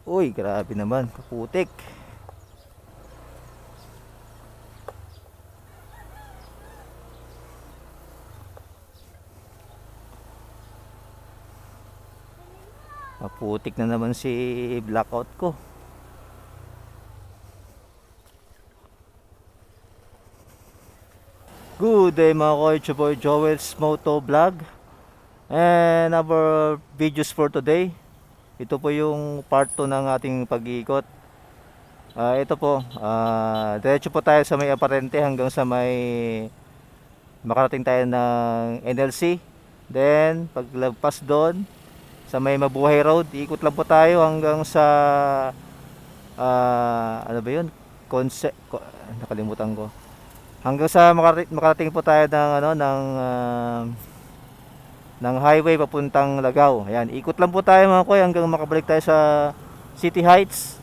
Uy, grabe naman, kaputik. Kaputik na naman si blackout ko. Good day mga koy, boy Joel's Moto Vlog. And our videos for today. Ito po yung part 2 ng ating pag-iikot. Ito po, diretso po tayo sa may Aparente hanggang sa may makarating tayo ng NLC. Then paglagpas doon sa may Mabuhay Road, ikot lang po tayo hanggang sa ano ba yun? Nakalimutan ko. Hanggang sa makarating po tayo ng ano ng highway papuntang Lagaw. Ayan, ikot lang po tayo mga koy hanggang makabalik tayo sa City Heights.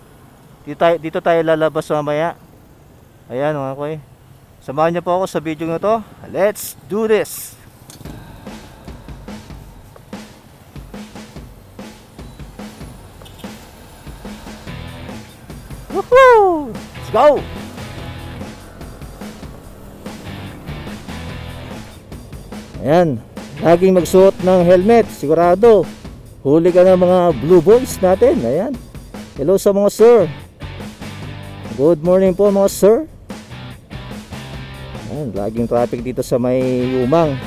Dito tayo lalabas mamaya. Ayan mga koy. Samahan niyo po ako sa video na to. Let's do this. Woohoo! Let's go! Ayan, laging magsuot ng helmet, sigurado. Huli ka ng mga blue boys natin. Ayan. Hello sa mga sir. Good morning po mga sir. Ayan, laging traffic dito sa may Umang.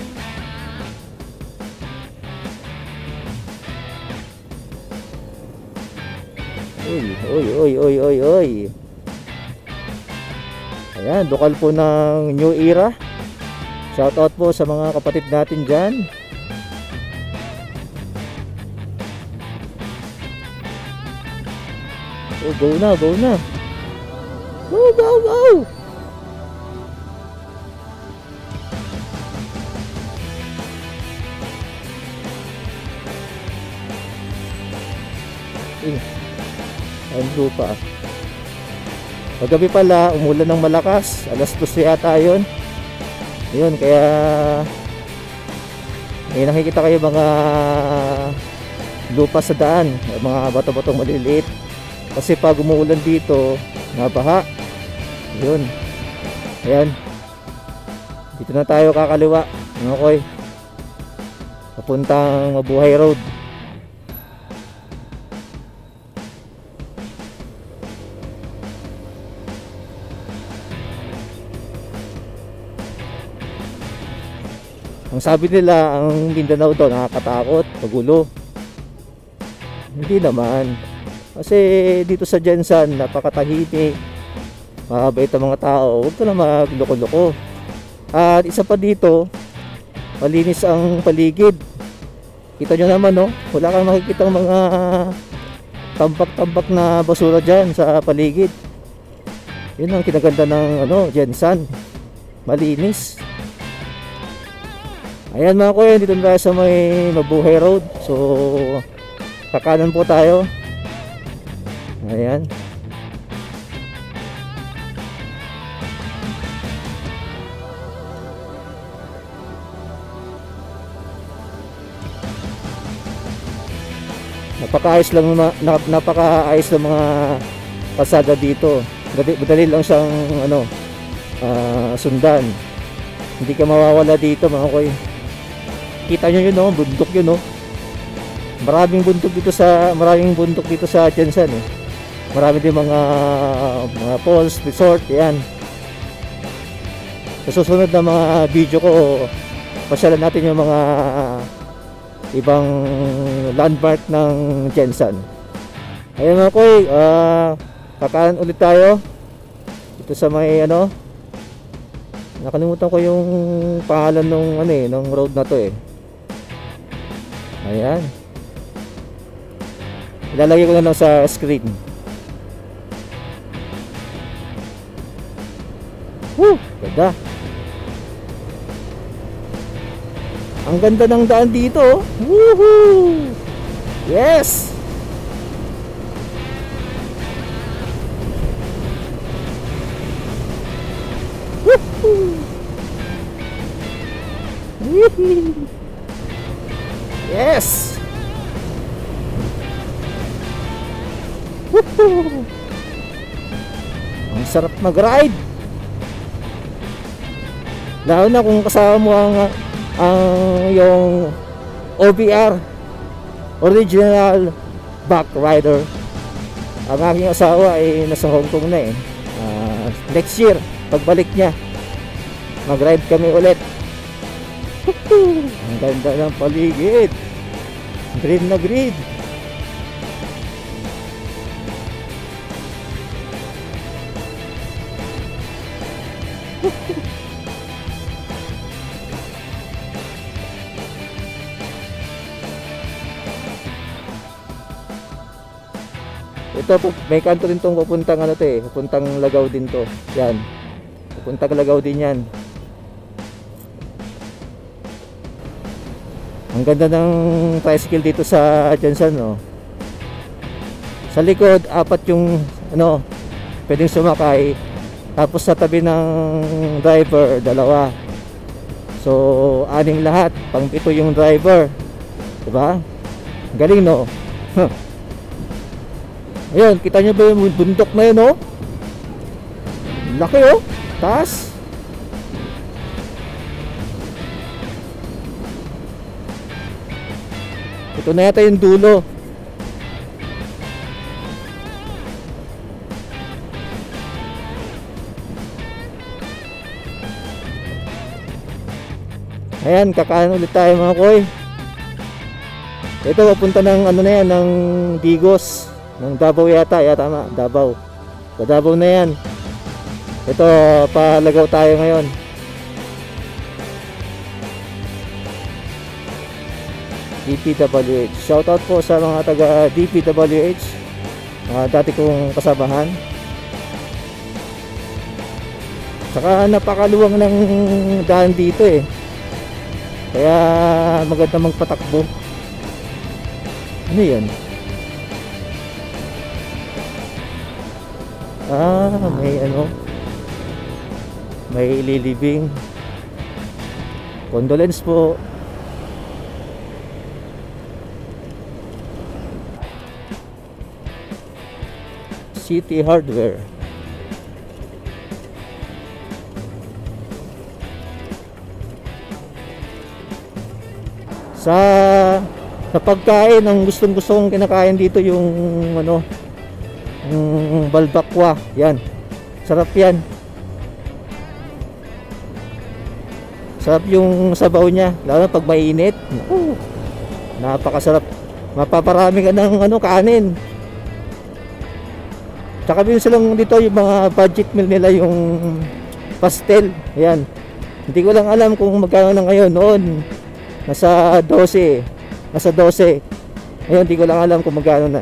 Uy. Ayan, lokal po ng New Era. Shoutout po sa mga kapatid natin dyan. Oh, go na. Go. Ang lupa. Paggabi pala, umulan ng malakas. Alas 2 yata yun. Yun, kaya may nakikita kayo mga lupa sa daan, mga bato-batong maliliit. Kasi pag umuulan dito, nabaha. Yun. Ayan. Dito na tayo kakaliwa, mga koy. Papuntang Mabuhay Road. Ang sabi nila, ang Mindanao daw nakakatakot, magulo. Hindi naman. Kasi dito sa Jensan, napakatahimik, mabait ang mga tao. Huwag ka na magloko-loko. At isa pa dito, malinis ang paligid. Kita nyo naman, no? Wala kang makikita mga tambak-tambak na basura dyan sa paligid. Yun ang kinaganda ng Jensan. Malinis. Ayan mga kuya, dito na tayo sa may Mabuhay Road. So, kakanan po tayo. Ayan. Napakaayos lang mga pasada dito. Madali lang siyang sundan. Hindi ka mawawala dito mga kuya. Kita nyo yun, no? Bundok yun, no? Maraming bundok dito sa Jensan, eh. Marami din mga falls, resort, yan. Sa susunod na mga video ko, pasyalan natin yung mga ibang landmark ng Jensan. Ayun mga koy, kakanan ulit tayo dito sa may nakalimutan ko yung pangalan ng road na to, eh. Ayan. Ilalagay ko na lang sa screen. Woo! Ganda. Ang ganda ng daan dito, oh. Woohoo! Yes! Woohoo! Yes! Woohoo! Ang sarap mag-ride. Lalo na kung kasama mo ang yung OBR, original back rider. Ang aking asawa ay nasa Hong Kong na eh. Next year, pagbalik niya, mag-ride kami ulit. Ang ganda ng paligid. Green na green. Ito, may kanto din tong pupuntang ano to eh, pupuntang Lagaw din to. Yan. Pupuntang Lagaw din yan. Ang ganda ng tricycle dito sa Jensen, no. Sa likod, apat yung ano, pwedeng sumakay. Tapos sa tabi ng driver, dalawa. So, aning lahat, pang-pito yung driver. Diba? Galing, no? Huh. Ayun, kita nyo ba yung bundok na yun, oh? Laki, oh. Taas. Ito na yata yung dulo. Ayan, kakaan ulit tayo mga koy. Ito, papunta ng ano na yan, ng Digos. Ng Davao yata, tama, Davao. Sa Davao na yan. Ito, palagaw tayo ngayon. DPWH. Shoutout po sa mga taga DPWH. Dati kong kasabahan. Saka napakaluwang ng daan dito eh. Kaya maganda magpatakbo. Ano yan? May ano, may lilibing. Condolence po. City Hardware. Sa pagkain, ang gustong-gusto kong kinakain dito yung ano, balbakwa. Yan, sarap yan. Sarap yung sabaw nya, lalo pag mainit. Napakasarap. Mapaparami ka ng ano, kanin. Tsaka din silang dito yung mga budget meal nila, yung pastel. Ayan, hindi ko lang alam kung magkano na ngayon. Noon nasa 12. Ngayon hindi ko lang alam kung magkano na.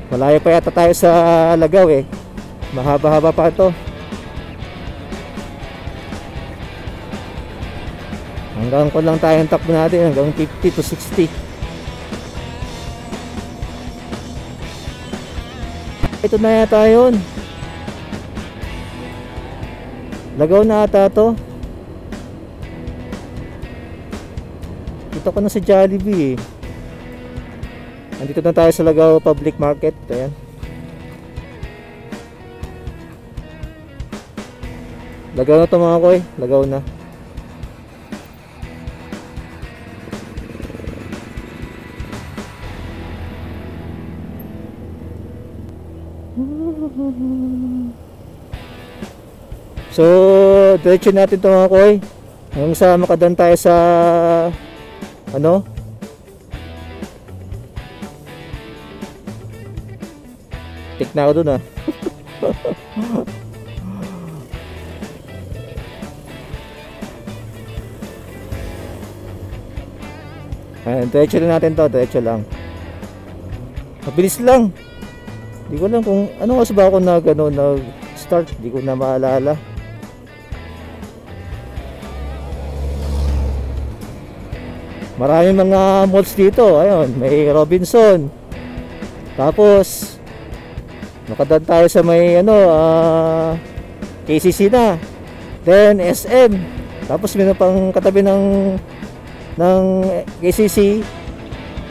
Malayo pa yata tayo sa Lagaw eh. Mahaba-haba pa ito. Hanggang ko lang tayong takbo natin, hanggang 50 to 60. Ito na yata yun. Lagaw na ata to. Dito ko na si Jollibee eh. Andito na tayo sa Lagaw Public Market. Ayan. Lagaw na to mga koy. Lagaw na. So, diretso natin ito mga koy. Hanggang sa makadan tayo sa ano? Tik na ako dun ah. Ayan, diretso na natin to. Diretso lang. Mabilis lang. Hindi ko lang kung ano oras ba ako nag-start. Hindi ko na maalala. Maraming mga malls dito. Ayun, may Robinson. Tapos nakadaan tayo sa may KCC na. Then SM. Tapos meron pang katabi ng KCC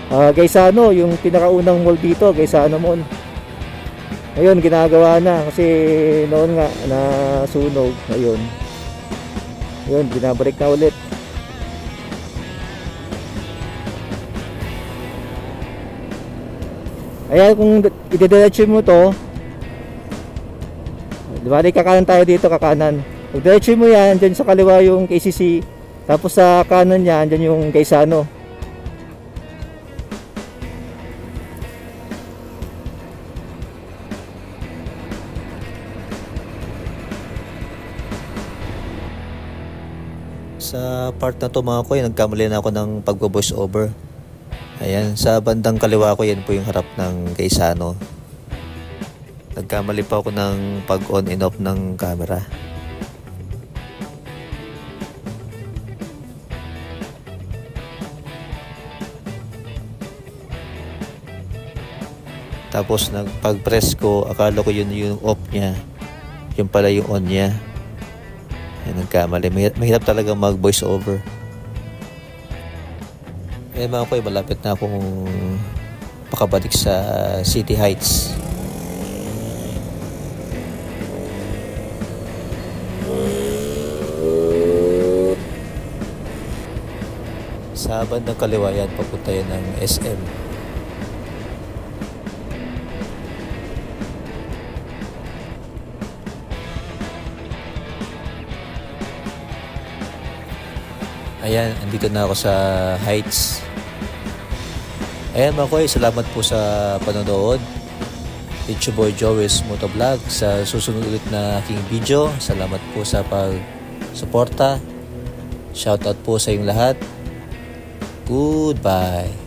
Gaisano, yung pinakaunang mall dito, Gaisano Mall. Ngayon ginagawa na kasi noon nga nasunog. Ngayon binabalik na ulit. Ayan, kung idediretso mo to, di ba, kakanan tayo dito, kakanan. Kung diretso mo yan, dyan sa kaliwa yung KCC, tapos sa kanan yan, dyan yung Gaisano. Sa part na to mga koy, nagkamali na ako ng pagbo-voice over. Ayan, sa bandang kaliwa ko, yan po yung harap ng Gaisano. Nagkamali pa ako ng pag-on and off ng camera. Tapos pag-press ko, akala ko yun yung off niya. Yun pala yung on niya. Ayan, nagkamali. Mahirap talaga mag-voice over. Eh mga koy, malapit na akong makabalik sa City Heights. Sa bandang kaliwa yan, papunta yan ng SM. Ayan, andito na ako sa Heights. Ayan mga koy, salamat po sa panonood. It's your boy Joey's Motovlog. Sa susunod ulit na aking video, salamat po sa pag-suporta. Shoutout po sa inyong lahat. Goodbye.